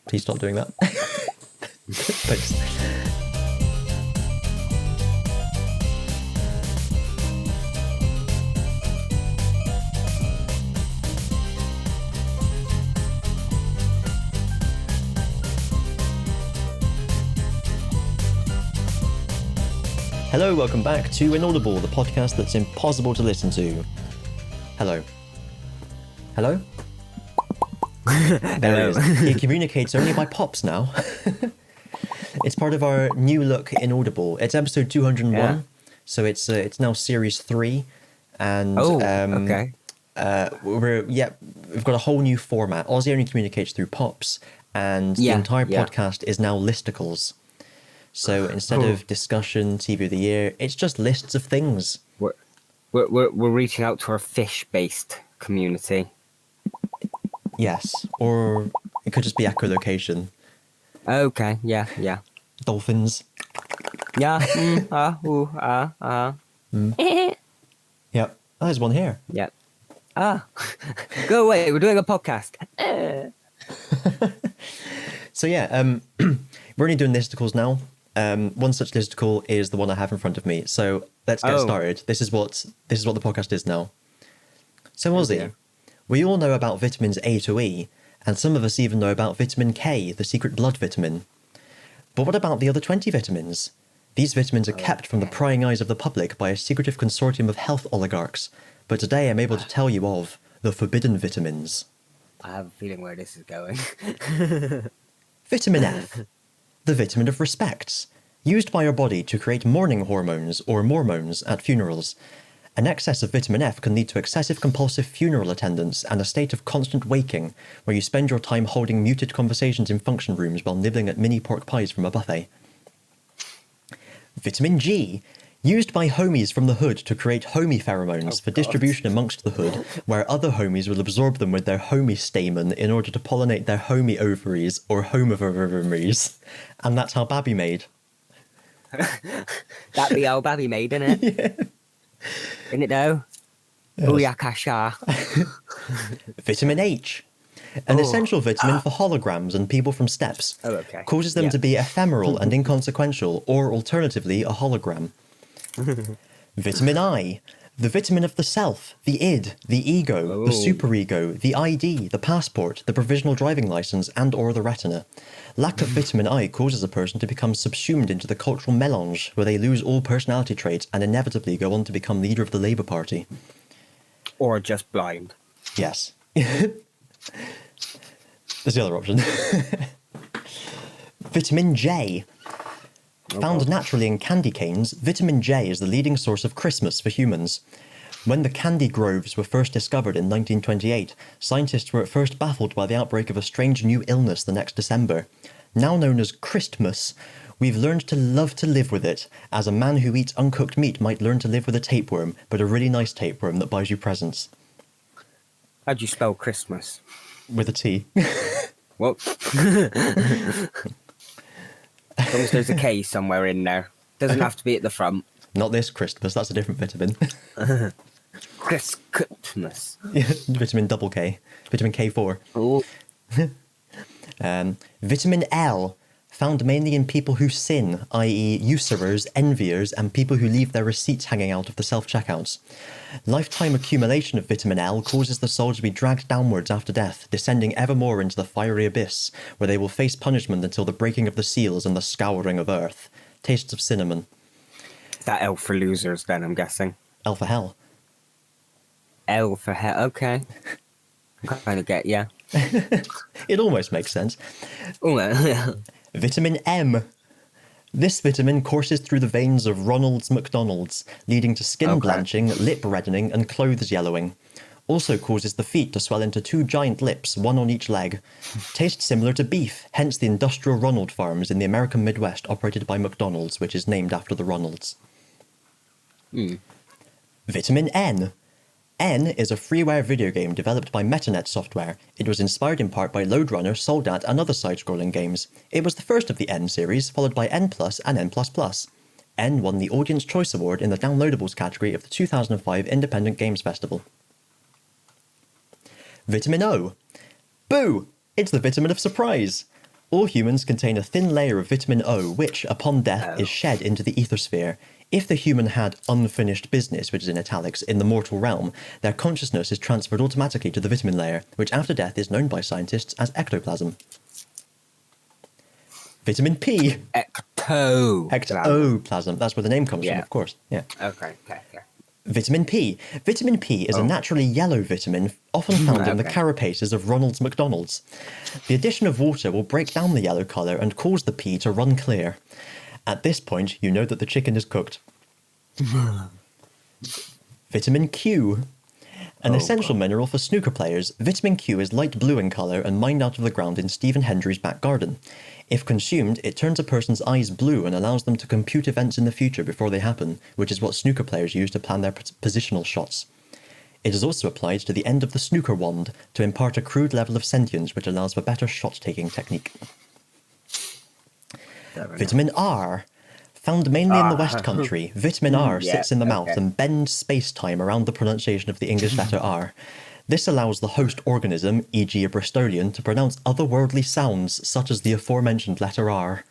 Please stop doing that. Thanks. Hello, welcome back to Inaudible, the podcast that's impossible to listen to. Hello. Hello? There he is. He communicates only by pops now. It's part of our new look Inaudible. It's episode 201, so it's now series 3, and okay. We've got a whole new format. Ozzy only communicates through pops, and the entire podcast is now listicles. So instead of discussion, TV of the year, it's just lists of things. We're reaching out to our fish-based community. Yes, or it could just be echolocation. Okay, yeah. Dolphins. Yeah. Yep. Oh, there's one here. Yeah. Go away. We're doing a podcast. So we're only doing listicles now. One such listicle is the one I have in front of me. So let's get started. This is what the podcast is now. So Ozzy, we all know about vitamins A to E, and some of us even know about vitamin K, the secret blood vitamin. But what about the other 20 vitamins? These vitamins are kept from the prying eyes of the public by a secretive consortium of health oligarchs. But today I'm able to tell you of the forbidden vitamins. I have a feeling where this is going. Vitamin F, the vitamin of respects, used by your body to create mourning hormones or mormones at funerals. An excess of vitamin F can lead to excessive compulsive funeral attendance and a state of constant waking, where you spend your time holding muted conversations in function rooms while nibbling at mini pork pies from a buffet. Vitamin G, used by homies from the hood to create homie pheromones for distribution amongst the hood, where other homies will absorb them with their homie stamen in order to pollinate their homie ovaries or homovaries. And that's how Babby made. That be how Babby made, innit? Yeah. Isn't it though? Booyakasha. Vitamin H, an essential vitamin for holograms and people from steps. Oh, okay. Causes them to be ephemeral and inconsequential, or alternatively a hologram. Vitamin I, the vitamin of the self, the id, the ego, the superego, the ID, the passport, the provisional driving license, and or the retina. Lack of vitamin I causes a person to become subsumed into the cultural melange, where they lose all personality traits and inevitably go on to become leader of the Labour Party. Or just blind. Yes. There's the other option. Vitamin J. Found naturally in candy canes, vitamin J is the leading source of Christmas for humans. When the candy groves were first discovered in 1928, scientists were at first baffled by the outbreak of a strange new illness the next December. Now known as Christmas, we've learned to love to live with it, as a man who eats uncooked meat might learn to live with a tapeworm, but a really nice tapeworm that buys you presents. How do you spell Christmas? With a T. Well, as long as there's a K somewhere in there. Doesn't have to be at the front. Not this Christmas, that's a different vitamin. Christmas. Yeah, vitamin double K. Vitamin K4. Oh. Vitamin L, found mainly in people who sin, i.e. usurers, enviers, and people who leave their receipts hanging out of the self-checkouts. Lifetime accumulation of vitamin L causes the soul to be dragged downwards after death, descending ever more into the fiery abyss, where they will face punishment until the breaking of the seals and the scouring of earth. Tastes of cinnamon. That L for losers, then, I'm guessing. L for hell. L for hell, okay. I kind of get, yeah. It almost makes sense. Oh, yeah. Vitamin M. This vitamin courses through the veins of Ronald's McDonald's, leading to skin blanching, lip reddening, and clothes yellowing. Also causes the feet to swell into 2 giant lips, one on each leg. Tastes similar to beef, hence the industrial Ronald farms in the American Midwest operated by McDonald's, which is named after the Ronalds. Vitamin N. N is a freeware video game developed by MetaNet Software. It was inspired in part by Lode Runner, Soldat, and other side-scrolling games. It was the first of the N series, followed by N+, and N++. N won the Audience Choice Award in the Downloadables category of the 2005 Independent Games Festival. Vitamin O. Boo! It's the vitamin of surprise. All humans contain a thin layer of vitamin O, which, upon death, is shed into the ethersphere. If the human had unfinished business, which is in italics, in the mortal realm, their consciousness is transferred automatically to the vitamin layer, which after death is known by scientists as ectoplasm. Vitamin P. Ectoplasm. That's where the name comes from, of course. Yeah. Okay. Vitamin P. Vitamin P is a naturally yellow vitamin often found in the carapaces of Ronald McDonald's. The addition of water will break down the yellow colour and cause the P to run clear. At this point, you know that the chicken is cooked. Vitamin Q. An essential mineral for snooker players, vitamin Q is light blue in colour and mined out of the ground in Stephen Hendry's back garden. If consumed, it turns a person's eyes blue and allows them to compute events in the future before they happen, which is what snooker players use to plan their positional shots. It is also applied to the end of the snooker wand to impart a crude level of sentience which allows for better shot-taking technique. Vitamin R. Found mainly in the West Country, vitamin R sits in the mouth and bends space-time around the pronunciation of the English letter R. This allows the host organism, e.g. a Bristolian, to pronounce otherworldly sounds such as the aforementioned letter R.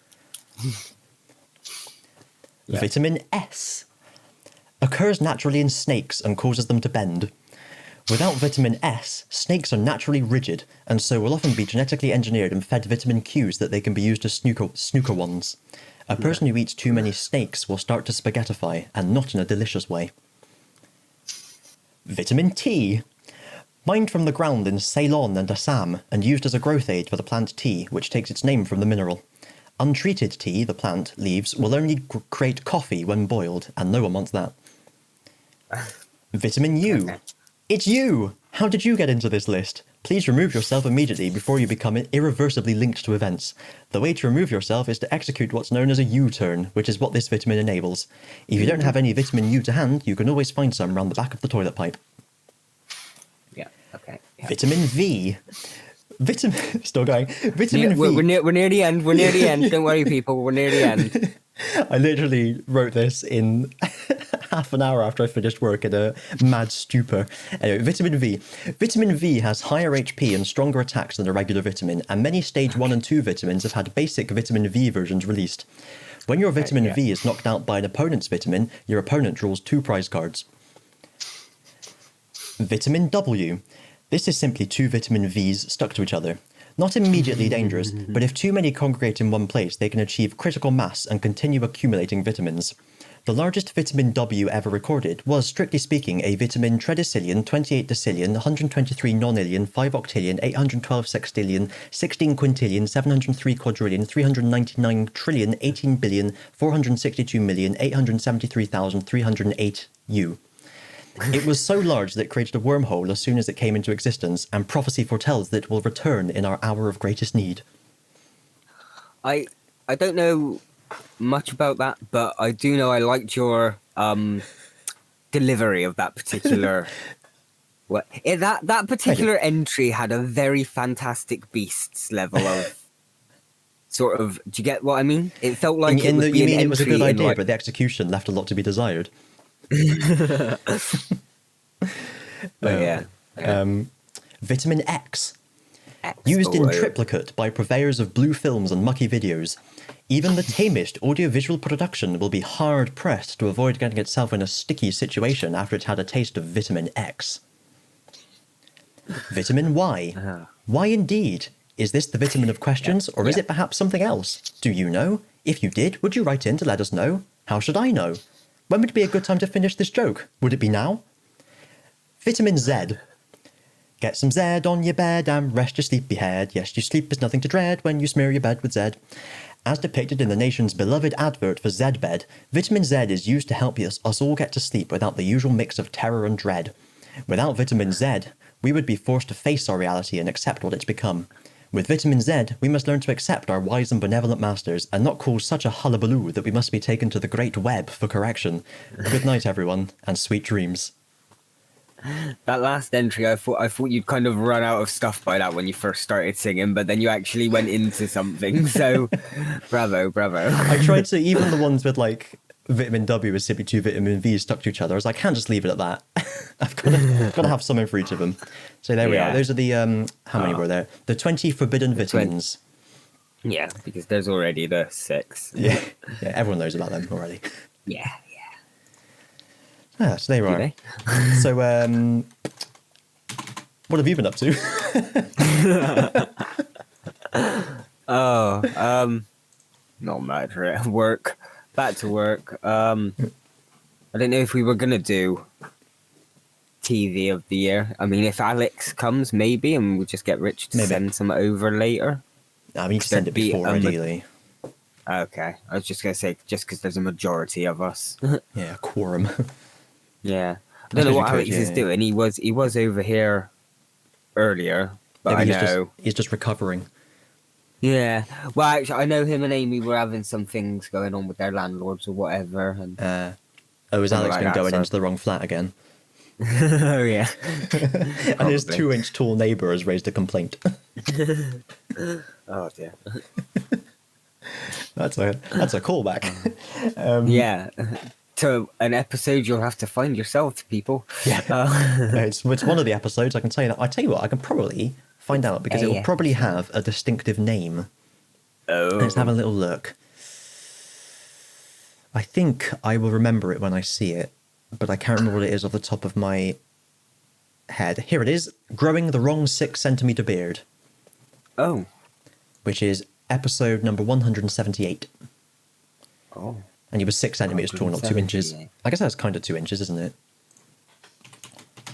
Vitamin S. Occurs naturally in snakes and causes them to bend. Without vitamin S, snakes are naturally rigid, and so will often be genetically engineered and fed vitamin Q so that they can be used as snooker wands. A person who eats too many snakes will start to spaghettify, and not in a delicious way. Vitamin T. Mined from the ground in Ceylon and Assam, and used as a growth aid for the plant tea, which takes its name from the mineral. Untreated tea, the plant, leaves, will only create coffee when boiled, and no one wants that. Vitamin U. Okay. It's you! How did you get into this list? Please remove yourself immediately before you become irreversibly linked to events. The way to remove yourself is to execute what's known as a U-turn, which is what this vitamin enables. If you don't have any vitamin U to hand, you can always find some around the back of the toilet pipe. Yeah, okay. Yeah. Vitamin V. Still going. Vitamin V. We're near the end. We're near the end. Don't worry, people. We're near the end. I literally wrote this in half an hour after I finished work in a mad stupor. Anyway, vitamin V. Vitamin V has higher HP and stronger attacks than a regular vitamin, and many stage 1 and 2 vitamins have had basic vitamin V versions released. When your vitamin V is knocked out by an opponent's vitamin, your opponent draws 2 prize cards. Vitamin W. This is simply 2 vitamin Vs stuck to each other. Not immediately dangerous, but if too many congregate in one place, they can achieve critical mass and continue accumulating vitamins. The largest vitamin W ever recorded was, strictly speaking, a vitamin tredecillion, 28 decillion, 123 nonillion, 5 octillion, 812 sextillion, 16 quintillion, 703 quadrillion, 399 trillion, 18 billion, 462 million, 873,308 U. It was so large that it created a wormhole as soon as it came into existence, and prophecy foretells that it will return in our hour of greatest need. I don't know much about that, but I do know I liked your delivery of that particular... that particular entry had a very Fantastic Beasts level of... sort of... Do you get what I mean? It felt like it was a good idea, but the execution left a lot to be desired. Vitamin X. Used in triplicate by purveyors of blue films and mucky videos. Even the tamest audiovisual production will be hard-pressed to avoid getting itself in a sticky situation after it's had a taste of vitamin X. Vitamin Y. Why indeed? Is this the vitamin of questions, or is it perhaps something else? Do you know? If you did, would you write in to let us know? How should I know? When would be a good time to finish this joke? Would it be now? Vitamin Z. Get some Z on your bed and rest your sleepy head. Yes, your sleep is nothing to dread when you smear your bed with Z. As depicted in the nation's beloved advert for Z-Bed, vitamin Z is used to help us all get to sleep without the usual mix of terror and dread. Without vitamin Z, we would be forced to face our reality and accept what it's become. With vitamin Z, we must learn to accept our wise and benevolent masters and not cause such a hullabaloo that we must be taken to the great web for correction. Good night, everyone, and sweet dreams. That last entry, I thought you'd kind of run out of stuff by that when you first started singing, but then you actually went into something, so bravo. I tried to, even the ones with like vitamin W is simply 2 vitamin V's stuck to each other. I was like, I can't just leave it at that. I've got to have something for each of them. So there we are. Those are the, how many were there? The 20 forbidden vitamins. Yeah, because there's already the 6. Yeah, yeah, everyone knows about them already. Yeah. So there you Do are. they? So, what have you been up to? Not much, right? Work. Back to work. I don't know if we were gonna do TV of the year. I mean, if Alex comes, maybe, and we'll just get Rich to Maybe. send some over later. I mean, you can send it There'd be before, ideally. Okay, I was just gonna say, just because there's a majority of us. Yeah, quorum. Yeah, I suppose don't know you what could, Alex is yeah. doing. He was over here earlier, but I Maybe know. he's just recovering. Yeah, well, actually, I know him and Amy were having some things going on with their landlords or whatever, and Has something Alex like been that, going so- into the wrong flat again? oh yeah, And his Probably. 2-inch tall neighbour has raised a complaint. oh dear. That's a callback. Yeah, to an episode you'll have to find yourself, people. Yeah. It's one of the episodes, I can tell you that. I tell you what, I can probably find out because it will Yeah. probably have a distinctive name. Oh, Let's have a little look. I think I will remember it when I see it, but I can't remember what it is off the top of my head. Here it is, Growing the Wrong 6-centimetre Beard, oh, which is episode number 178. oh. And he was 6 centimetres tall, not 2 inches. 178. I guess that's kind of 2 inches, isn't it?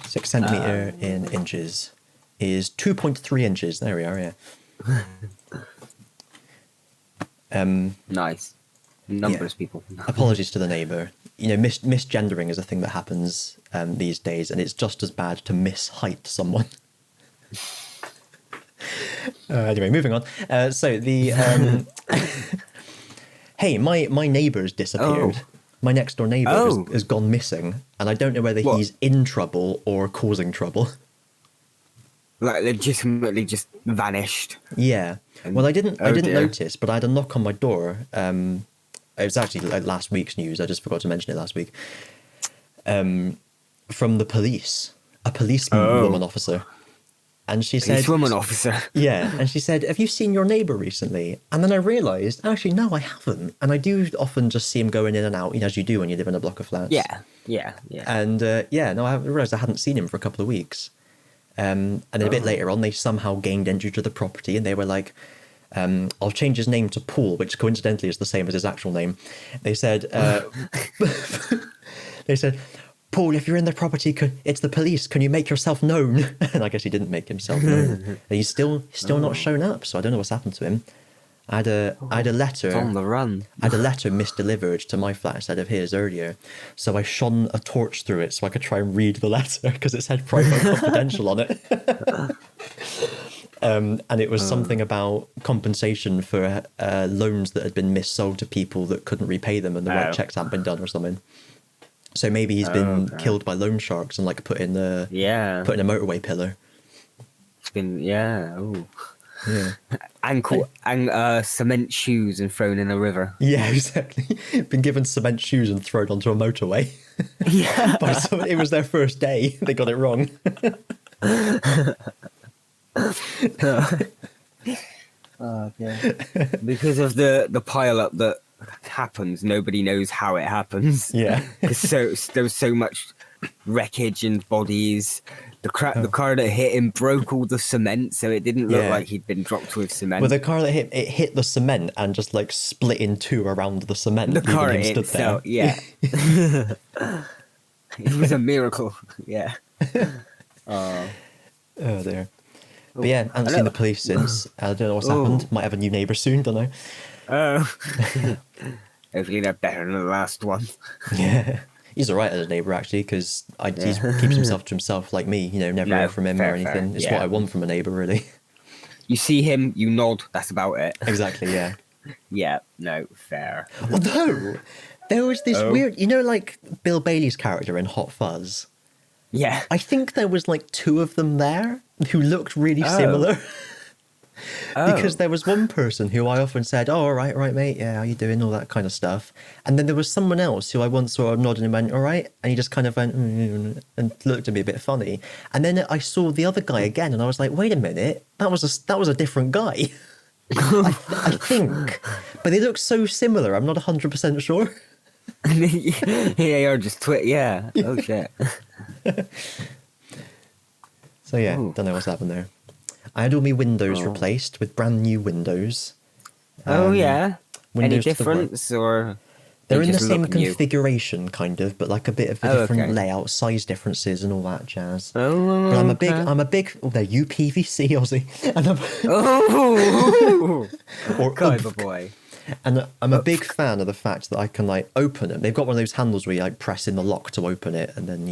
6 centimetre in inches is 2.3 inches. There we are, yeah. Nice numbers, people. Apologies to the neighbour. You know, misgendering is a thing that happens these days, and it's just as bad to misheight someone. Anyway, moving on. So the hey, my neighbour's disappeared. Oh. My next door neighbour Oh. has gone missing, and I don't know whether What? he's in trouble or causing trouble. Like legitimately just vanished. Yeah. And- Well, I didn't oh dear. notice, but I had a knock on my door. It was actually like last week's news. I just forgot to mention it last week. From the police, a policewoman officer, and she said, Policewoman officer. "Yeah," and she said, "Have you seen your neighbour recently?" And then I realised, actually, no, I haven't. And I do often just see him going in and out, you know, as you do when you live in a block of flats. Yeah. And no, I realised I hadn't seen him for a couple of weeks. And then a bit later on, they somehow gained entry to the property, and they were like, I'll change his name to Paul, which coincidentally is the same as his actual name. They said, Paul, if you're in the property, it's the police. Can you make yourself known? And I guess he didn't make himself known. And he's still not shown up, so I don't know what's happened to him. I had a letter. It's on the run. I had a letter misdelivered to my flat instead of his earlier, so I shone a torch through it so I could try and read the letter because it said private and confidential on it. And it was something about compensation for loans that had been missold to people that couldn't repay them and the right checks hadn't been done or something. So maybe he's been killed by loan sharks and like put in a motorway pillar. It's been oh. Yeah. Ankle and cement shoes and thrown in a river. Yeah, exactly. Been given cement shoes and thrown onto a motorway. Yeah. By someone. It was their first day. They got it wrong. Oh, yeah. Because of the pile up that happens, nobody knows how it happens. Yeah. Because there was so much wreckage and bodies. The car that hit him broke all the cement, so it didn't look like he'd been dropped with cement. Well, the car that hit the cement and just like split in two around the cement. The car leaving him stood itself, there. yeah. It was a miracle, yeah. Oh dear. But yeah, I haven't seen the police since. I don't know what's happened. Might have a new neighbour soon, don't know. Oh. Hopefully they're better than the last one. Yeah. He's alright as a neighbour actually, because he keeps himself to himself like me, you know, never hear from him or anything. Fair, it's what I want from a neighbour, really. You see him, you nod, that's about it. Exactly, yeah. Yeah, no, fair. Although, there was this weird, you know, like Bill Bailey's character in Hot Fuzz? Yeah. I think there was like two of them there who looked really similar. Because there was one person who I often said, "Oh, all right, mate, yeah, how you doing?" All that kind of stuff. And then there was someone else who I once sort of nodded and went, "All right," and he just kind of went and looked at me a bit funny. And then I saw the other guy again, and I was like, "Wait a minute, that was a different guy." I think, but they look so similar. I'm not 100% sure. They are just yeah. Oh shit. So yeah, Ooh. don't know what's happened there. I had all my windows Oh. replaced with brand new windows. Oh yeah. Any Windows to the right. difference or They're they in the just same look new? configuration, kind of, but like a bit of a Oh, different okay. layout, size differences, and all that jazz. Oh, But okay. I'm a big. Oh, they're UPVC, Ozzy, and Oh, or clever boy. and I'm a big fan of the fact that I can like open them. They've got one of those handles where you like press in the lock to open it, and then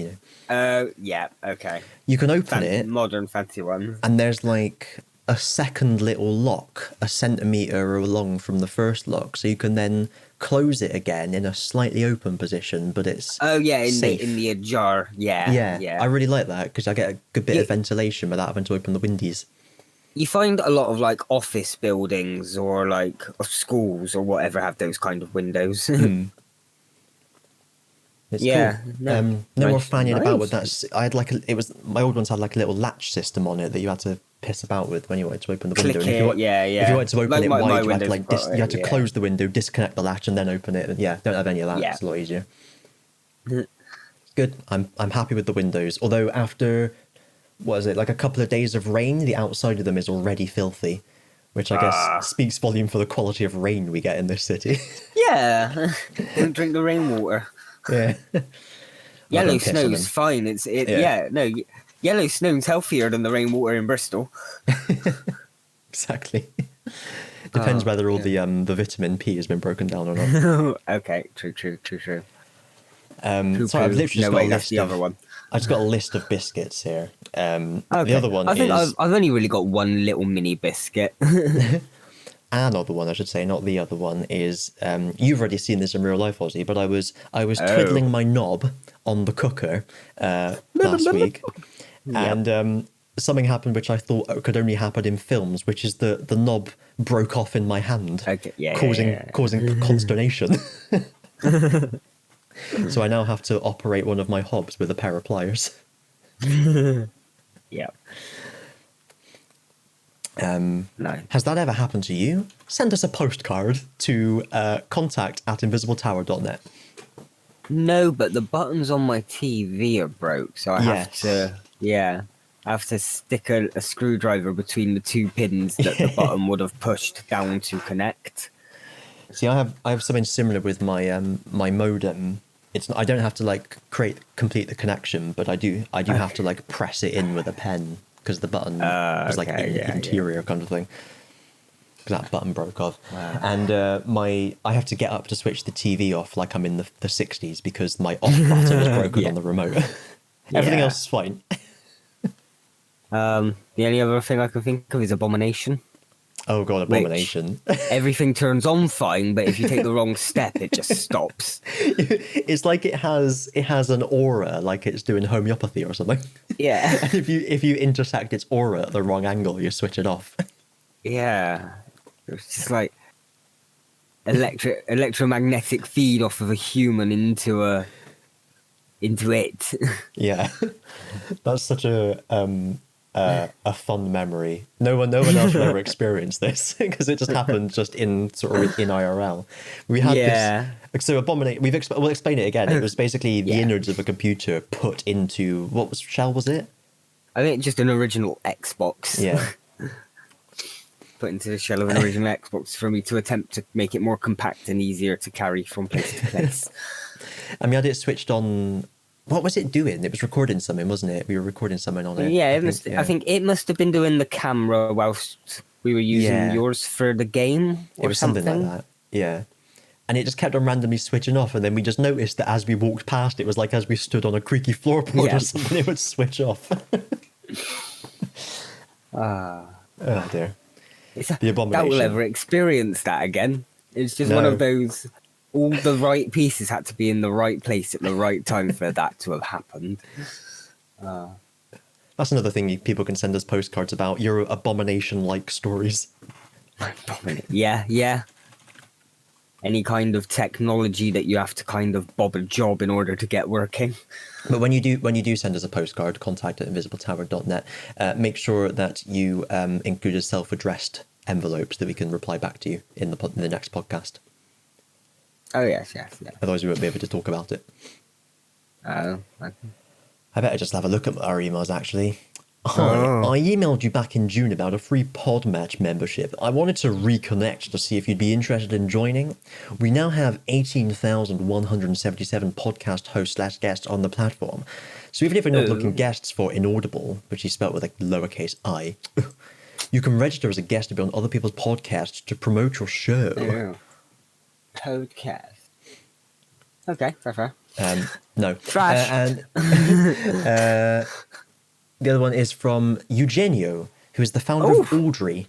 Yeah, okay. you can open it, Modern fancy one. and there's like a second little lock, a centimeter along from the first lock, so you can then close it again in a slightly open position, but it's Oh yeah, safe. in the jar. Yeah, Yeah, yeah. I really like that because I get a good bit Yeah. of ventilation without having to open the windies. You find a lot of like office buildings or like schools or whatever have those kind of windows. It's Yeah, cool. no, No more nice, fanning about with nice. that. I had like it was my old ones had like a little latch system on it that you had to piss about with when you wanted to open the window. Click And if you, it, yeah, if yeah. you wanted to open Like it my wide, you had to windows like have got you had to it, yeah. close the window, disconnect the latch, and then open it. And yeah, don't have any of that. Yeah. It's a lot easier. Good. I'm happy with the windows. Although after what is it like a couple of days of rain, the outside of them is already filthy, which I guess speaks volume for the quality of rain we get in this city. Yeah. Don't drink the rainwater. Yeah. Yellow don't piss on snow's them. fine. Yeah. Yeah, no. Yellow snow's healthier than the rainwater in Bristol. Exactly. Depends whether all the vitamin P has been broken down or not. Okay, true. Sorry, Poo-poo. I've literally just No, got wait, a that's list the of. other one. I just got a list of biscuits here. The Okay. other one I think is I've only really got one little mini biscuit. another one, I should say, not the other one. Is you've already seen this in real life, Ozzy, but I was Oh. twiddling my knob on the cooker last week, and something happened which I thought could only happen in films, which is the knob broke off in my hand, Okay, yeah, causing consternation. So I now have to operate one of my hobs with a pair of pliers. Yeah. No. Has that ever happened to you? Send us a postcard to contact@invisibletower.net. No, but the buttons on my TV are broke, so I have Yes. to. Yeah. I have to stick a screwdriver between the two pins that the button would have pushed down to connect. See, I have something similar with my my modem. I don't have to like complete the connection, but I do have to like press it in with a pen because the button was like okay, yeah, interior kind of thing. Because that button broke off, Wow. and I have to get up to switch the TV off like I'm in the 60s because my off button was broken Yeah. on the remote. Everything Yeah. else is fine. The only other thing I can think of is Abomination. Oh god, Abomination! Everything turns on fine, but if you take the wrong step, it just stops. It's like it has an aura, like it's doing homeopathy or something. Yeah. And if you intersect its aura at the wrong angle, you switch it off. Yeah. It's just like electromagnetic feed off of a human into it. Yeah, that's such a fun memory. No one else will ever experience this because it just happened just in IRL. We had this. So Abominate. We'll explain it again. It was basically the Yeah. innards of a computer put into what shell was it? I think just an original Xbox. Yeah. Put into the shell of an original Xbox for me to attempt to make it more compact and easier to carry from place to place. And we had it switched on. What was it doing? It was recording something, wasn't it? We were recording something on it. Yeah, I I think it must have been doing the camera whilst we were using Yeah. yours for the game or it was something like that. Yeah. And it just kept on randomly switching off, and then we just noticed that as we walked past, it was like as we stood on a creaky floorboard Yeah. or something, it would switch off. Oh dear. The That Abomination. will ever experience that again. It's just one No. of those. All the right pieces had to be in the right place at the right time for that to have happened. That's another thing people can send us postcards about. Your Abomination-like stories. Yeah. Any kind of technology that you have to kind of bob a job in order to get working. But when you do send us a postcard, contact@invisibletower.net. Make sure that you include a self-addressed envelopes that we can reply back to you in the next podcast. Oh, yes. Otherwise, we won't be able to talk about it. Oh, I better just have a look at our emails, actually. Hi, Oh. I emailed you back in June about a free Podmatch membership. I wanted to reconnect to see if you'd be interested in joining. We now have 18,177 podcast hosts / guests on the platform. So even if you're not looking guests for Inaudible, which is spelled with a lowercase I, you can register as a guest to be on other people's podcasts to promote your show. Oh. Podcast. Okay, fair. No. Trash. And the other one is from Eugenio, who is the founder of Audrey.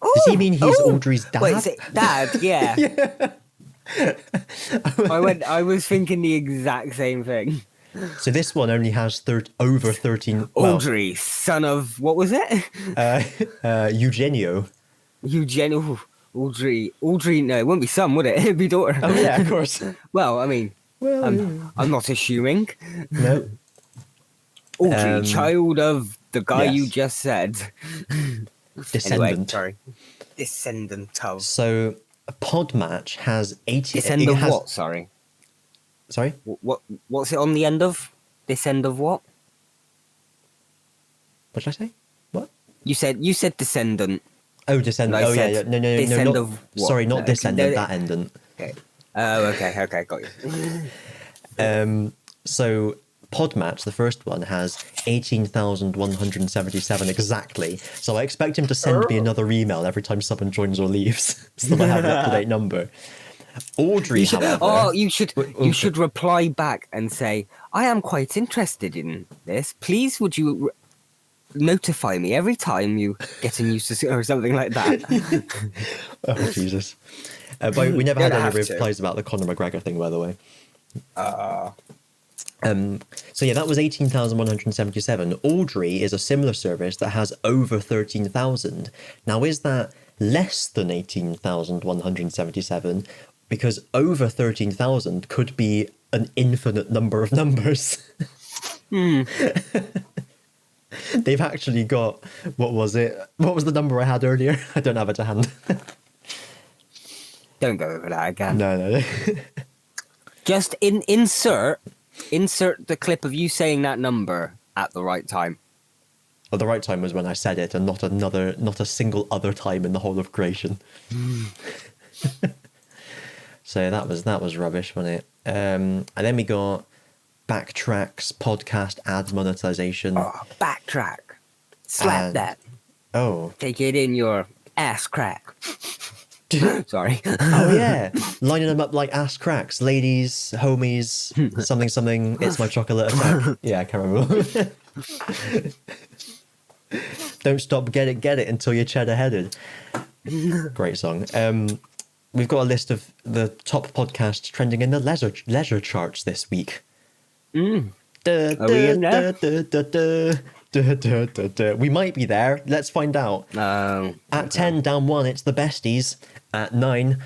Does he mean he's Audrey's dad? Wait, is it dad? Yeah. I was thinking the exact same thing. So this one only has over 13... well, Audrey, son of... What was it? Eugenio. Eugenio. Audrey, no, it wouldn't be son, would it? It'd be daughter. Oh, yeah, of course. Well, I mean, I'm not assuming. No. Audrey, child of the guy yes. you just said. Descendant. Anyway, sorry. Descendant of. So Podmatch has 80... Descendant of what, sorry? Sorry? What's it on the end of? Descend of what? What did I say? What? You said descendant. Oh, descendant. And I Oh, said yeah. No, descend not, of what? sorry, not No, descendant, no, that endant. Okay. Oh, okay, got you. So Podmatch, the first one, has 18,177 exactly. So I expect him to send me another email every time someone joins or leaves, so that I have an up-to-date number. Audrey, however... you should reply back and say, I am quite interested in this. Please, would you notify me every time you get a news or something like that? Oh, Jesus. But we never had any replies about the Conor McGregor thing, by the way. So yeah, that was 18,177. Audrey is a similar service that has over 13,000. Now, is that less than 18,177? Because over 13,000 could be an infinite number of numbers. They've actually got, what was it? What was the number I had earlier? I don't have it to hand. Don't go over that again. No. Just insert the clip of you saying that number at the right time. Well, the right time was when I said it, and not a single other time in the whole of creation. So that was rubbish, wasn't it? And then we got Backtracks, podcast ads monetization. Oh, backtrack. Slap that. Oh. Take it in your ass crack. Sorry. Oh, yeah. Lining them up like ass cracks. Ladies, homies, something, it's my chocolate attack. Yeah, I can't remember. Don't stop, get it until you're cheddar-headed. Great song. We've got a list of the top podcasts trending in the leisure charts this week. Are we in there? We might be there. Let's find out. At 10, down 1, it's the besties. At 9,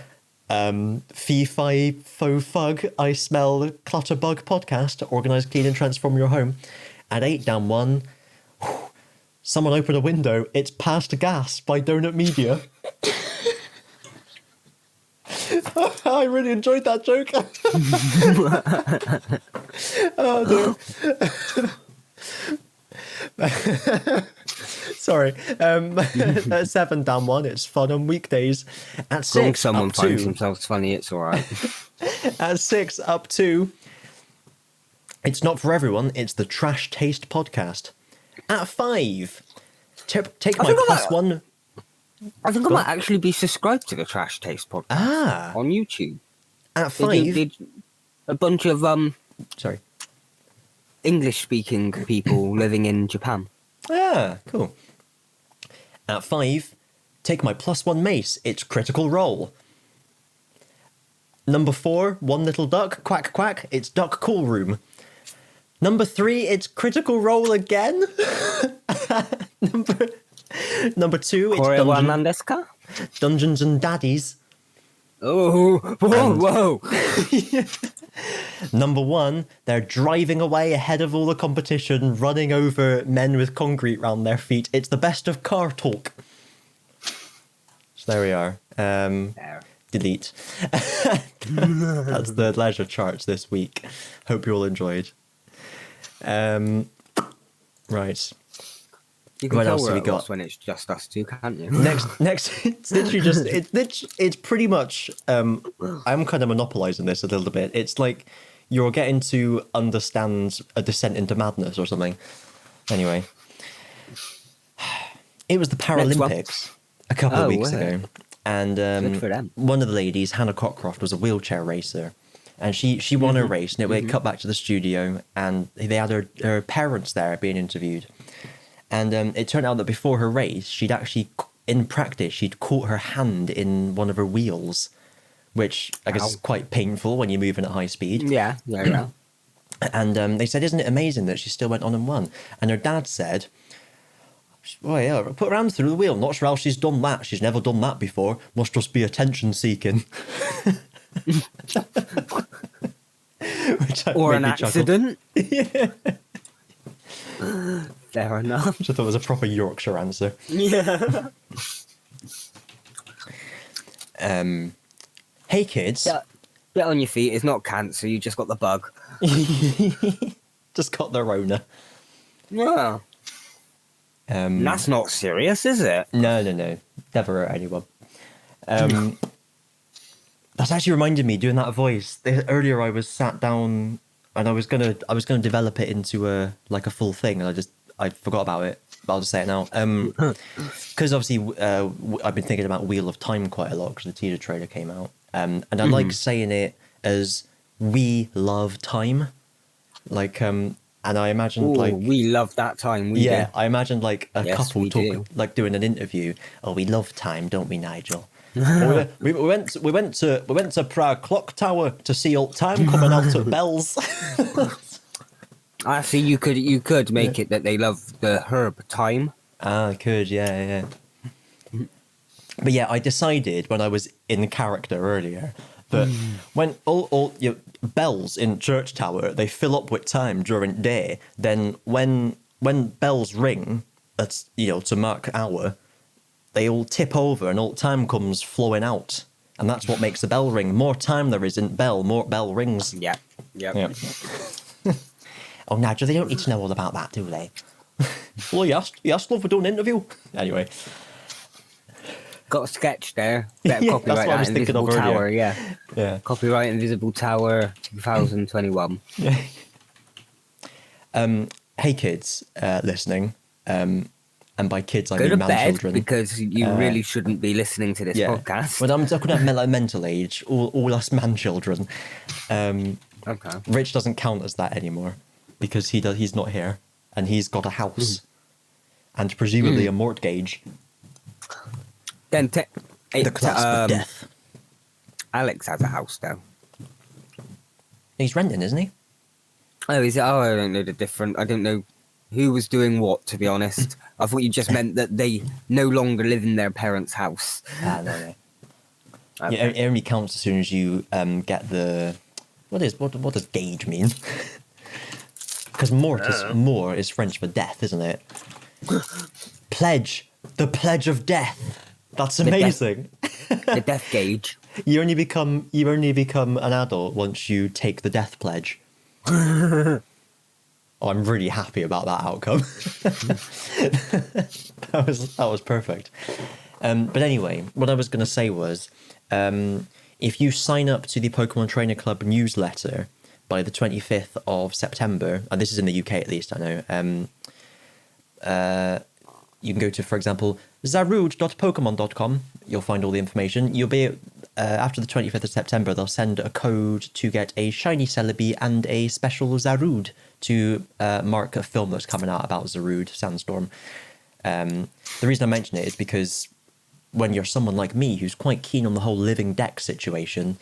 Fee Fi Fo Fug, I Smell Clutterbug podcast. Organise, clean and transform your home. At 8, down 1, someone open a window. It's Past Gas by Donut Media. I really enjoyed that joke. Oh, dear. Sorry. At 7, down 1, it's fun on weekdays. At 6, As long as someone up finds 2. themselves funny, it's alright. At 6, up 2, it's not for everyone. It's the Trash Taste podcast. At 5, take my plus one. I think I might actually be subscribed to the Trash Taste podcast on YouTube. At 5, a bunch of sorry, English-speaking people living in Japan. Cool. At 5, take my plus one mace. It's Critical Role. Number 4, One Little Duck, quack quack. It's Duck Cool Room. Number 3, it's Critical Role again. Number 2, it's Dungeons and Daddies. Oh, whoa. Number 1, they're driving away ahead of all the competition, running over men with concrete round their feet. It's the best of car talk. there we are. There. Delete. That's the leisure charts this week. Hope you all enjoyed. Right. You can What tell else have we're we at got? loss when it's just us two, can't you? Next, it's literally just it's pretty much. I'm kind of monopolizing this a little bit. It's like you're getting to understand a descent into madness or something. Anyway, it was the Paralympics a couple of weeks ago, and Good for them. one of the ladies, Hannah Cockcroft, was a wheelchair racer, and she won her race, and it cut back to the studio, and they had her parents there being interviewed. And it turned out that before her race, she'd actually, in practice, she'd caught her hand in one of her wheels, which I guess is quite painful when you're moving at high speed. Yeah. And they said, isn't it amazing that she still went on and won? And her dad said, oh yeah, put her hand through the wheel. Not sure how she's done that. She's never done that before. Must just be attention seeking. Or an accident. Yeah. Fair enough. Which I thought was a proper Yorkshire answer. Yeah. Hey kids. Get on your feet. It's not cancer. You just got the bug. Just got the Rona. Yeah. That's not serious, is it? No. Never hurt anyone. That's actually reminded me, doing that voice. Earlier I was sat down and I was gonna develop it into a full thing, and I forgot about it. But I'll just say it now. Because obviously I've been thinking about Wheel of Time quite a lot because the teaser trailer came out. And I like saying it as "we love time," and I imagined we love that time. We do. I imagined a couple do. doing an interview. Oh, we love time, don't we, Nigel? Oh, we went to Prague Clock Tower to see old time coming out at bells. I see. You could make it that they love the herb time. I could, yeah. But yeah, I decided when I was in character earlier that when all bells in church tower, they fill up with time during day. Then when bells ring, that's to mark hour, they all tip over and all time comes flowing out, and that's what makes the bell ring. More time there is in bell, more bell rings. Yep. Oh, Nigel, they don't need to know all about that, do they? Well, you asked Love for doing an interview. Anyway. Got a sketch there. Better copyright that's what I was thinking Invisible of Tower, earlier. Yeah. Copyright Invisible Tower 2021. Hey kids listening, and by kids I Go mean to man bed children. because you really shouldn't be listening to this podcast. Well, I'm talking about mental age, all us man children. Okay. Rich doesn't count as that anymore because he's not here, and he's got a house and presumably a mortgage. Then The clasp of death. Alex has a house though. He's renting, isn't he? Oh, is it? Oh, I don't know the different. I don't know who was doing what, to be honest. I thought you just meant that they no longer live in their parents' house. No. Okay. Yeah, it only counts as soon as you get the. What does gauge mean? Because more is French for death, isn't it? Pledge, the pledge of death. That's amazing. The death gauge. You only become an adult once you take the death pledge. Oh, I'm really happy about that outcome. that was perfect. But anyway, what I was going to say was, if you sign up to the Pokemon Trainer Club newsletter by the 25th of September, and this is in the UK at least, I know, you can go to, for example, zarude.pokemon.com. You'll find all the information. You'll be, after the 25th of September, they'll send a code to get a shiny Celebi and a special Zarude to mark a film that's coming out about Zarude, Sandstorm. The reason I mention it is because when you're someone like me who's quite keen on the whole living deck situation,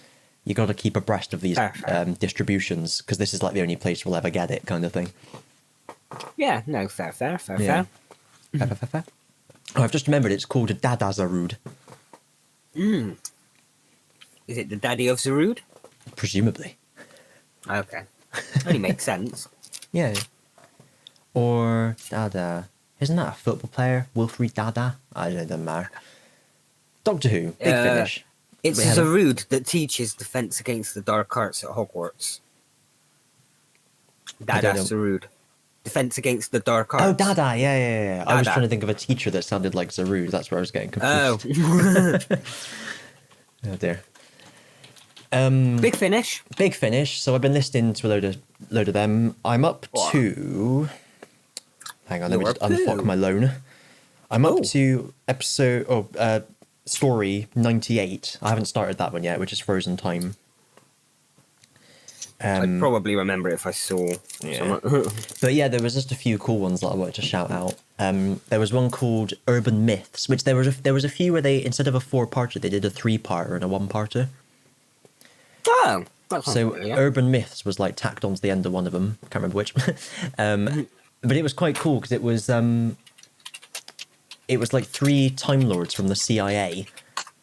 you got to keep abreast of these distributions, because this is like the only place we'll ever get it, kind of thing. Yeah, no, fair. Fair. Oh, I've just remembered it's called a Dada Zarude. Is it the daddy of Zarude? Presumably. Okay. Only makes sense. Yeah. Or Dada. Isn't that a football player? Wilfried Dada? I don't know, doesn't matter. Doctor Who, Big Finish. It's We had Zarude that teaches defense against the dark arts at Hogwarts. I don't Dada know. Zarude. Defense against the dark arts. Oh, Dada, yeah. I was Dada. trying to think of a teacher that sounded like Zarude. That's where I was getting Oh. confused. Oh dear. Big Finish. Big Finish. So I've been listening to a load of them. I'm up to. Hang on, let me just unfuck my loan. I'm up to story 98. I haven't started that one yet, which is Frozen Time. I'd probably remember it if I saw. Yeah. But yeah, there was just a few cool ones that I wanted to shout out. There was one called Urban Myths, which there was a few where they, instead of a 4-parter, they did a 3-parter and a 1-parter. Oh, So Urban Myths was like tacked onto the end of one of them. Can't remember which. But it was quite cool because it was like 3 Time Lords from the CIA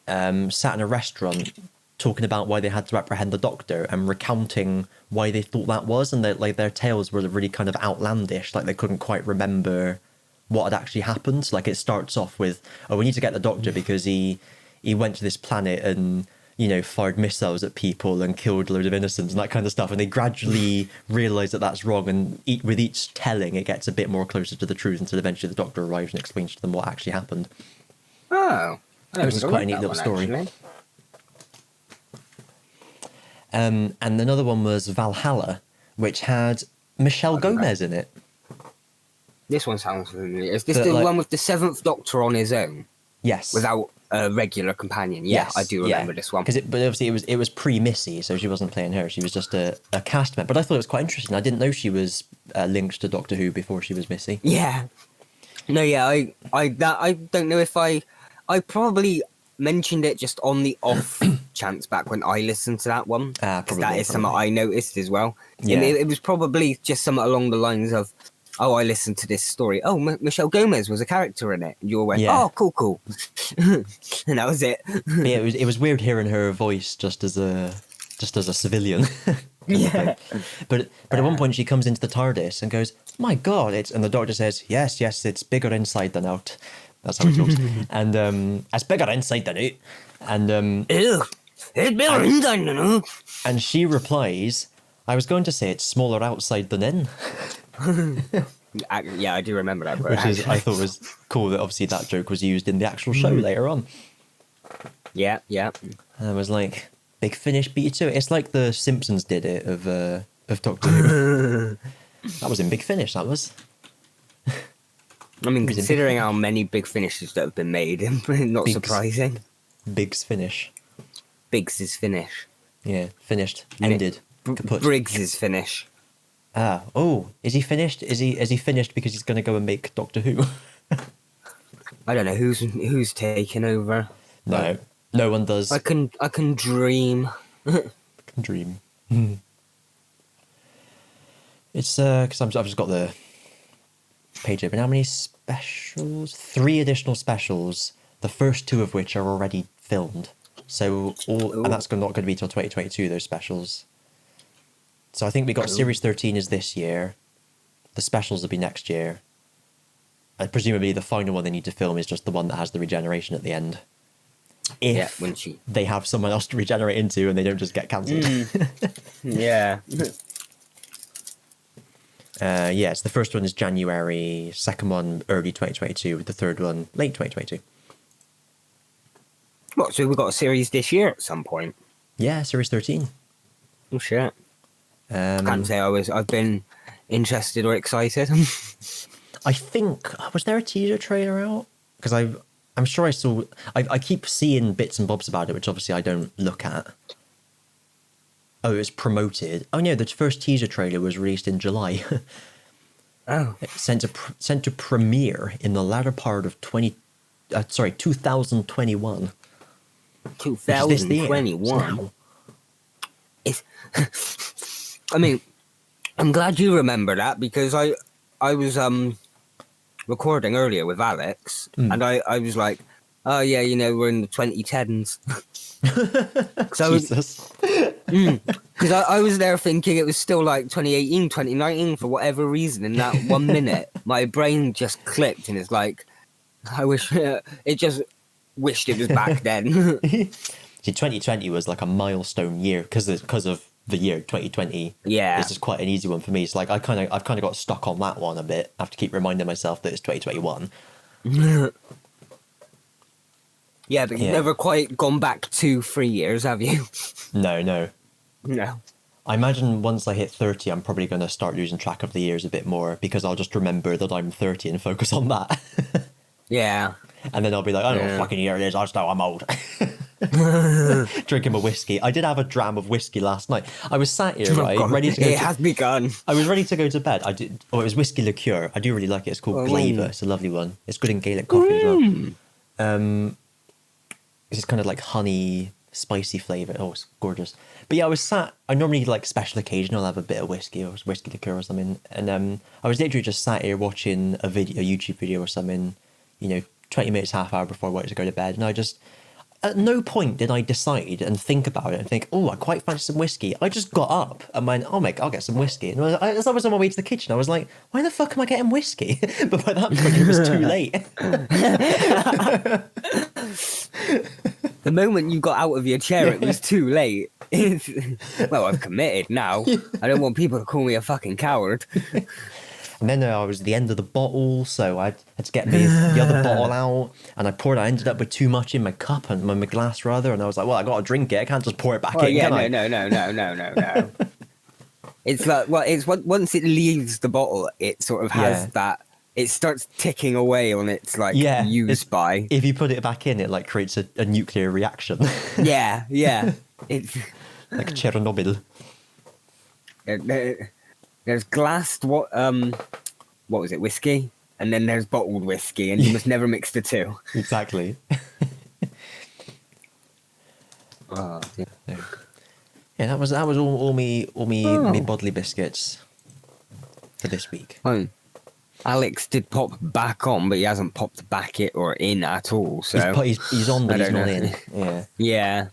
sat in a restaurant talking about why they had to apprehend the Doctor and recounting why they thought that was, and that like their tales were really kind of outlandish, like they couldn't quite remember what had actually happened. So, like it starts off with, oh, we need to get the Doctor because he went to this planet and, you know, fired missiles at people and killed loads of innocents and that kind of stuff, and they gradually realise that that's wrong, and with each telling it gets a bit more closer to the truth until eventually the Doctor arrives and explains to them what actually happened. Oh, it was quite a neat little story. Actually. And another one was Valhalla, which had Michelle Gomez in it. This one sounds familiar. Is this the one with the 7th Doctor on his own? Yes. Without a regular companion? Yeah, yes, I do remember this one. But obviously it was pre-Missy, so she wasn't playing her. She was just a cast member. But I thought it was quite interesting. I didn't know she was linked to Doctor Who before she was Missy. Yeah. No, yeah, I don't know if I probably mentioned it just on the off chance back when I listened to that one. Probably, that is something I noticed as well. Yeah. It was probably just something along the lines of, oh, I listened to this story. Oh, Michelle Gomez was a character in it. And you all went, oh, cool. And that was it. But yeah, it was weird hearing her voice just as a civilian. Yeah. But at one point she comes into the TARDIS and goes, my God, and the Doctor says, yes, it's bigger inside than out. That's how it talks. And it's bigger inside than out. And ew, it's bigger inside than out. And she replies, I was going to say it's smaller outside than in. Yeah, I do remember that. Which I thought was cool that obviously that joke was used in the actual show later on. Yeah. And I was like, Big Finish beat you to it. It's like the Simpsons did it of Doctor Who. That was in Big Finish, that was. I mean, considering how many Big Finishes that have been made, not surprising. Big's Finish. Biggs' Finish. Yeah, finished. Ended. Briggs' Finish. Ah, is he finished? Is he finished because he's going to go and make Doctor Who? I don't know who's taking over. No one does. I can dream. Dream. It's because I've just got the page open. How many specials? 3 additional specials. The first 2 of which are already filmed. So and that's not going to be till 2022. Those specials. So I think we got Series 13 is this year. The specials will be next year. And presumably the final one they need to film is just the one that has the regeneration at the end. If they have someone else to regenerate into and they don't just get cancelled. Yeah. Yes, the first one is January, second one early 2022, the third one late 2022. What, so we've got a series this year at some point? Yeah, Series 13. Oh shit. Can't say I've been interested or excited. I think, was there a teaser trailer out? Because I'm sure I saw, I keep seeing bits and bobs about it, which obviously I don't look at. Oh, it was promoted. Oh no, the first teaser trailer was released in July. Oh. It's sent to premiere in the latter part of 2021. 2021. I mean, I'm glad you remember that because I was recording earlier with Alex and I was like, oh yeah, we're in the 2010s. Jesus. Because I was there thinking it was still like 2018, 2019 for whatever reason. In that 1 minute, my brain just clicked and it's like, I wish it just wished it was back then. See, 2020 was like a milestone year because of the year 2020. Yeah. It's just quite an easy one for me. It's like I've kind of got stuck on that one a bit. I have to keep reminding myself that it's 2021. Yeah, but you've never quite gone back 3 years, have you? No. No. I imagine once I hit 30, I'm probably going to start losing track of the years a bit more because I'll just remember that I'm 30 and focus on that. Yeah. And then I'll be like, I don't know what fucking year it is. I just know I'm old. Drinking my whiskey. I did have a dram of whiskey last night. I was sat here, right, ready to go. It has begun. I was ready to go to bed. It was whiskey liqueur. I do really like it. It's called Glaive. It's a lovely one. It's good in Gaelic coffee as well. It's kind of like honey, spicy flavour. Oh, it's gorgeous. But yeah, I normally like special occasion I'll have a bit of whiskey or whiskey liqueur or something. And I was literally just sat here watching a YouTube video or something, 20 minutes, half hour before I wanted to go to bed. And at no point did I decide and think about it and think, oh, I quite fancy some whiskey. I just got up and went, oh, mate, I'll get some whiskey. And as I was on my way to the kitchen, I was like, why the fuck am I getting whiskey? But by that point, it was too late. The moment you got out of your chair, it was too late. Well, I've committed now. I don't want people to call me a fucking coward. And then I was at the end of the bottle, so I had to get the other bottle out, and I ended up with too much in my cup, and my glass rather, and I was like, well, I got to drink it, I can't just pour it back in, can I? No. It's like, well, it's once it leaves the bottle, it sort of has that, it starts ticking away on its, like, use by. If you put it back in, it, like, creates a nuclear reaction. Yeah. It's like Chernobyl. There's glassed what was it, whiskey, and then there's bottled whiskey, and you must never mix the two. Exactly. Oh, yeah. Yeah, that was all me bodily biscuits for this week. Oh, Alex did pop back on, but he hasn't popped back or in at all. So he's on, but he's not in. Yeah. Yeah.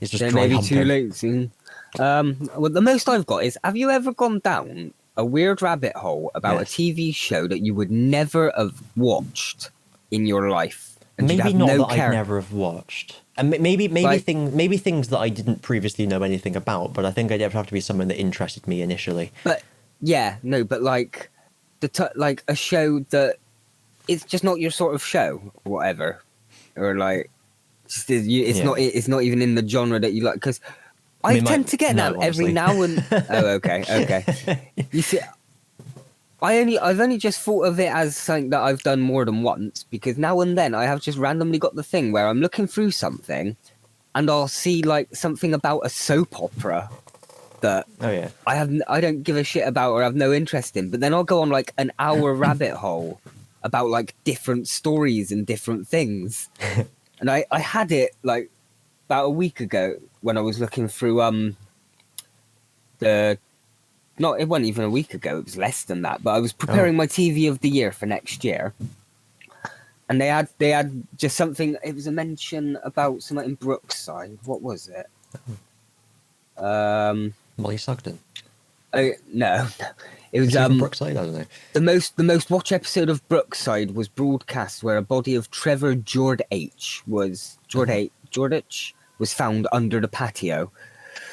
It's just so dry maybe humping. too late soon. Well, the most I've got is, have you ever gone down a weird rabbit hole about a TV show that you would never have watched in your life? And Maybe not that I'd never have watched. And maybe Like- things that I didn't previously know anything about, but I think I'd have to be something that interested me initially. But but like like a show that it's just not your sort of show, or whatever, or like it's not even in the genre that you like, because I tend to get that every now and. Oh, okay. You see, I've only just thought of it as something that I've done more than once, because now and then I have just randomly got the thing where I'm looking through something, and I'll see like something about a soap opera that I don't give a shit about or have no interest in, but then I'll go on like an hour rabbit hole about like different stories and different things. And I had it like about a week ago when I was looking through it wasn't even a week ago, it was less than that, but I was preparing my TV of the year for next year. And they had just something, it was a mention about something in Brookside. What was it? Molly Sugden. No. It was Brookside, I don't know. The most watched episode of Brookside was broadcast where a body of Trevor Jordich was found under the patio.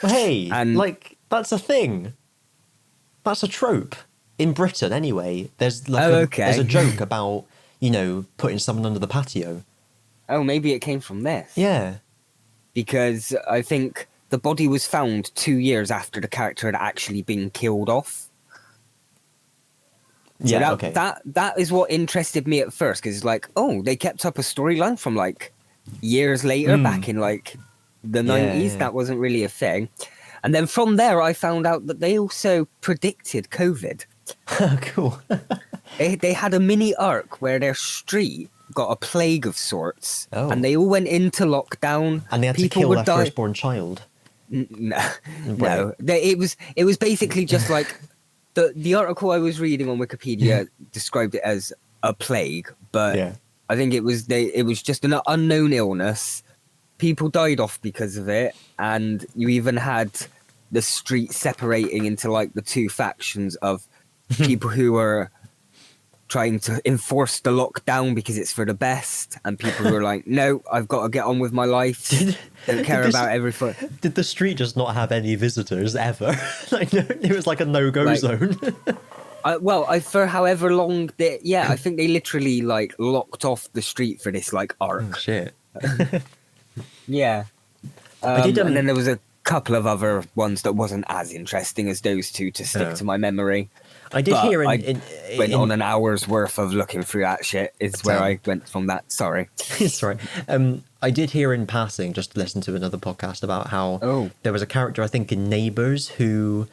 Well, hey, and like that's a thing. That's a trope in Britain, anyway. There's like there's a joke about putting someone under the patio. Oh, maybe it came from this. Yeah, because I think the body was found 2 years after the character had actually been killed off. So that is what interested me at first, because it's like, oh, they kept up a storyline from like years later, back in like the 90s. That wasn't really a thing. And then from there, I found out that they also predicted COVID. Cool. They had a mini arc where their street got a plague of sorts, and they all went into lockdown. And they had to kill their firstborn child. No. It was basically just like the article I was reading on Wikipedia described it as a plague, but I think it was just an unknown illness. People died off because of it, and you even had the street separating into like the two factions of people who were trying to enforce the lockdown because it's for the best, and people who are like, no, I've got to get on with my life. Don't care about everything. Did the street just not have any visitors ever? Like, no, it was like a no-go zone. For however long, I think they literally like locked off the street for this like arc. Oh, shit. Yeah. And then there was a couple of other ones that wasn't as interesting as those two to stick to my memory. I did hear went on an hour's worth of looking through that shit is where I went from that. Sorry. Sorry. I did hear in passing, just to listen to another podcast, about how there was a character, I think, in Neighbours who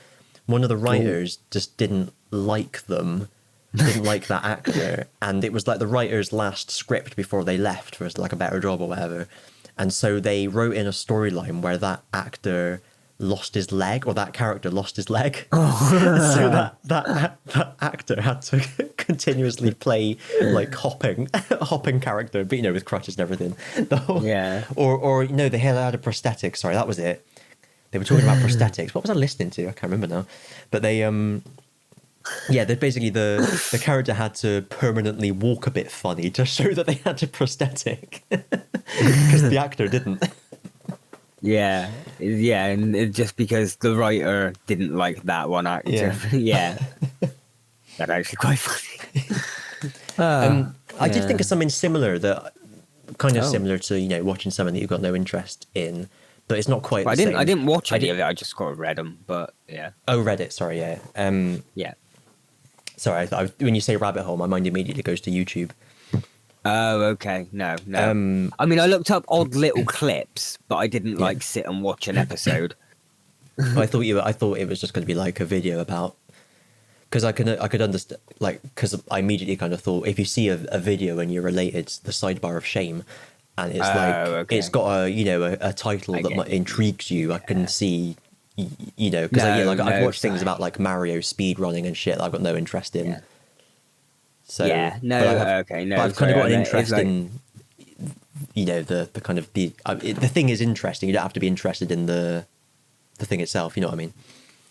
one of the writers just didn't like them, didn't like that actor. And it was like the writer's last script before they left for like a better job or whatever. And so they wrote in a storyline where that actor lost his leg, or that character lost his leg. So that actor had to continuously play like hopping character, but with crutches and everything. Or they had a prosthetic. Sorry, that was it. They were talking about prosthetics. What was I listening to? I can't remember now. But they they basically the character had to permanently walk a bit funny to show that they had a prosthetic because the actor didn't. Yeah, and just because the writer didn't like that one actor. Yeah. That's actually quite funny. I did think of something similar that kind of similar to, watching something that you've got no interest in, but it's not quite the same. I didn't watch any of it, I just got read them, but yeah. Oh, read it, sorry, yeah. Yeah. Sorry, when you say rabbit hole, my mind immediately goes to YouTube. Oh, okay. No. I mean, I looked up odd little clips, but I didn't sit and watch an episode. I thought it was just going to be like a video about, because I could understand, like, because I immediately kind of thought if you see a video and you're related, the sidebar of shame, and it's it's got a title that intrigues you. I can see, because I've watched things about like Mario speed running and shit that I've got no interest in. Yeah. So but I've kind of got an interest in, the kind of the thing is interesting. You don't have to be interested in the thing itself. You know what I mean?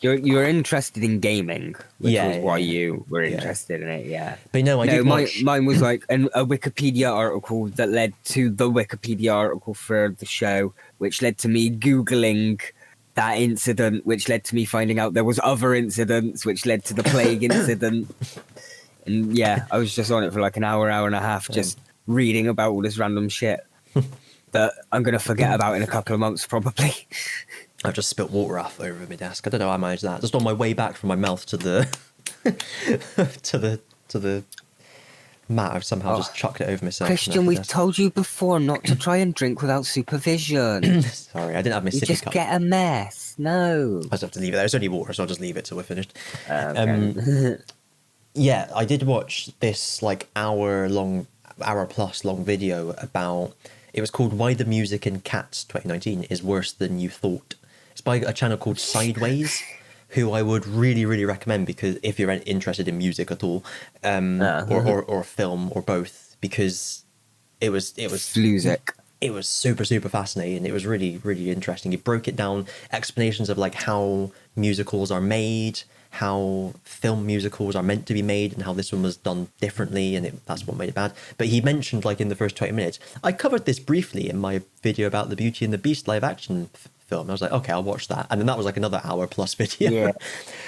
You're interested in gaming, which was why you were interested in it. Yeah, but mine was like a Wikipedia article that led to the Wikipedia article for the show, which led to me Googling that incident, which led to me finding out there was other incidents, which led to the plague incident. And I was just on it for like an hour and a half, just reading about all this random shit that I'm going to forget about in a couple of months, probably. I've just spilt water off over my desk. I don't know how I managed that. Just on my way back from my mouth to the to the mat, I've somehow just chucked it over myself. Kristian, we've told you before not to try and drink without supervision. Sorry, I didn't have my sippy cup. You just get a mess. No. I just have to leave it there. It's only water, so I'll just leave it till we're finished. Okay. Yeah, I did watch this like hour plus long video about, it was called Why the Music in Cats 2019 is Worse Than You Thought. It's by a channel called Sideways, who I would really, really recommend, because if you're interested in music at all, or film or both, because it was music. It was super, super fascinating. It was really, really interesting. He broke it down, explanations of like how musicals are made, how film musicals are meant to be made, and how this one was done differently, and that's what made it bad. But he mentioned, like, in the first 20 minutes, I covered this briefly in my video about the Beauty and the Beast live action film. I was like, okay, I'll watch that. And then that was like another hour plus video. Yeah.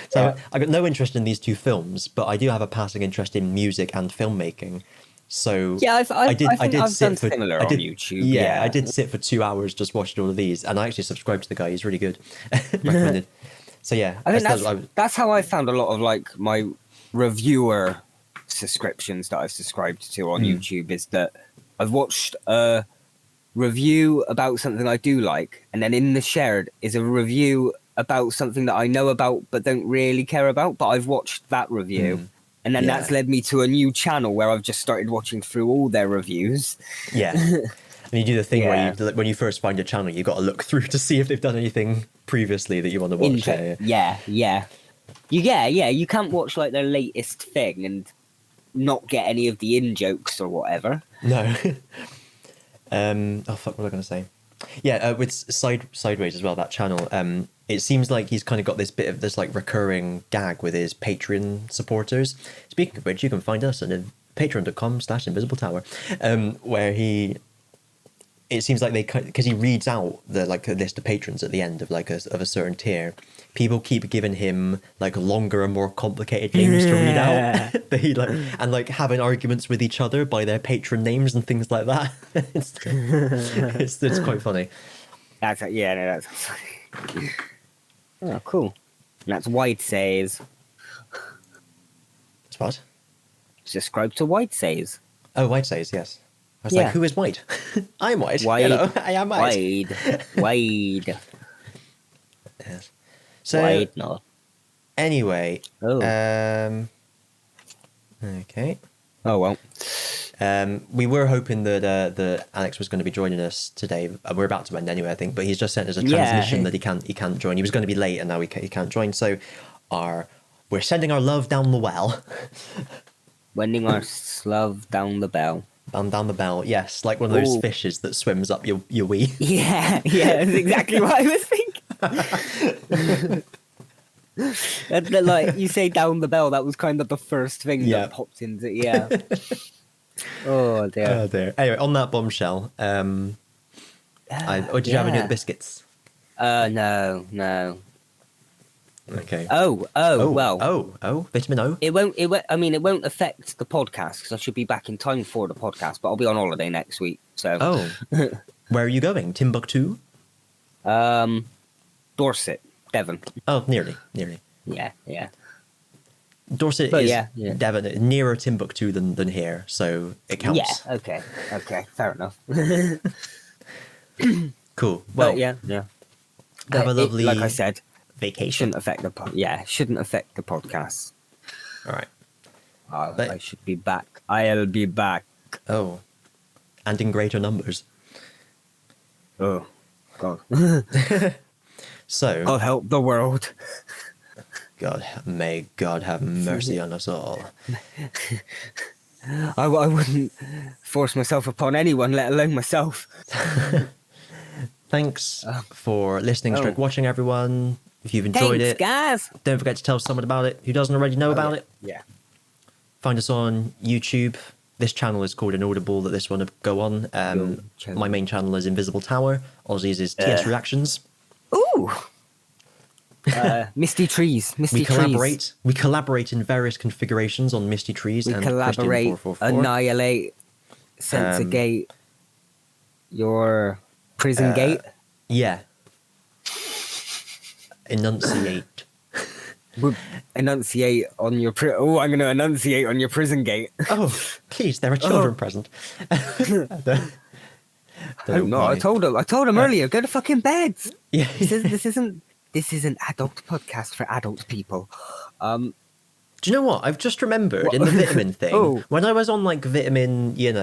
So I got no interest in these two films, but I do have a passing interest in music and filmmaking. So I did sit for similar on YouTube. Yeah, I did sit for 2 hours just watching all of these, and I actually subscribed to the guy. He's really good. Recommended. So yeah, I think that's how I found a lot of like my reviewer subscriptions that I've subscribed to on YouTube, is that I've watched a review about something I do like, and then in the shared is a review about something that I know about but don't really care about, but I've watched that review. And then that's led me to a new channel where I've just started watching through all their reviews. Yeah. And you do the thing where when you first find a channel, you've got to look through to see if they've done anything previously that you want to watch. You can't watch like their latest thing and not get any of the in-jokes or whatever. No. What was I going to say? Yeah, with Sideways as well, that channel. it seems like he's kind of got this bit of this like recurring gag with his Patreon supporters. Speaking of which, you can find us on patreon.com/Invisible Tower, where it seems like because he reads out the like a list of patrons at the end of like of a certain tier. People keep giving him like longer and more complicated names to read out. They and like having arguments with each other by their patron names and things like that. It's quite funny. That's funny. Oh, cool. And that's White says. It's what? Subscribe to White says. Oh, White says, yes. I was like, who is White? I'm White. White. You know, I am White. White. Yes. So, White, no. Anyway. Oh. Okay. Oh, well. We were hoping that Alex was going to be joining us today. We're about to end anyway, I think, but he's just sent us a transmission that he can't join. He was going to be late, and now he can't join. So, we're sending our love down the well. Wending our love down the bell. Down the bell, yes, like one of those fishes that swims up your wee. Yeah, that's exactly what I was thinking. Like you say, down the bell. That was kind of the first thing that popped into Oh dear. Oh dear. Anyway, on that bombshell, did you have any of the biscuits? No. Okay. Well. Vitamin O. It won't. I mean, it won't affect the podcast because I should be back in time for the podcast. But I'll be on holiday next week. So. Oh. Where are you going? Timbuktu. Dorset, Devon. Oh, nearly. Yeah. Dorset is Devon, nearer Timbuktu than here, so it counts. Yeah. Okay. Fair enough. Cool. Well, but yeah. Have a lovely. Like I said. Vacation. Shouldn't affect the podcast. All right. I should be back. I'll be back. Oh, and in greater numbers. Oh, God. So. God help the world. May God have mercy on us all. I wouldn't force myself upon anyone, let alone myself. Thanks for listening, stroke watching, everyone. If you've enjoyed it, guys. Don't forget to tell someone about it who doesn't already know about it. Yeah. Find us on YouTube. This channel is called Inaudible that this one will go on. My main channel is Invisible Tower. Ozzy's is TS Reactions. Ooh. Misty Trees. We collaborate in various configurations on Misty Trees. We and collaborate, Kristian 444. annihilate, censorgate your prison gate. Yeah. Enunciate. Enunciate on your I'm going to enunciate on your prison gate. Oh, please, there are children present. No, I told him earlier, go to fucking bed. Yeah. This isn't adult podcast for adult people. Do you know what? I've just remembered in the vitamin thing, when I was on like vitamin, 8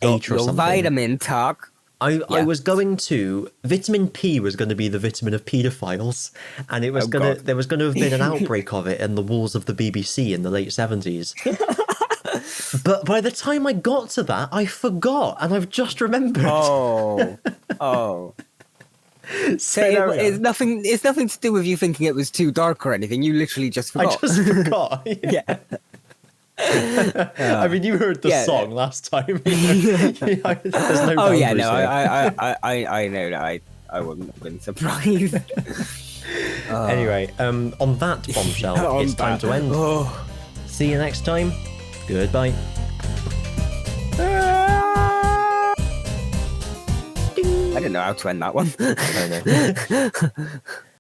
or something. Vitamin talk. I was going to vitamin P was going to be the vitamin of paedophiles, and it was there was going to have been an outbreak of it in the walls of the BBC in the late 70s. But by the time I got to that, I forgot, and I've just remembered. Oh. So it's nothing to do with you thinking it was too dark or anything. You literally just forgot. I just forgot. Yeah. I mean, you heard the song last time. There's no I know that. I wouldn't have been surprised. Anyway, on that bombshell, it's time to end. See you next time. Goodbye. I didn't know how to end that one. I know.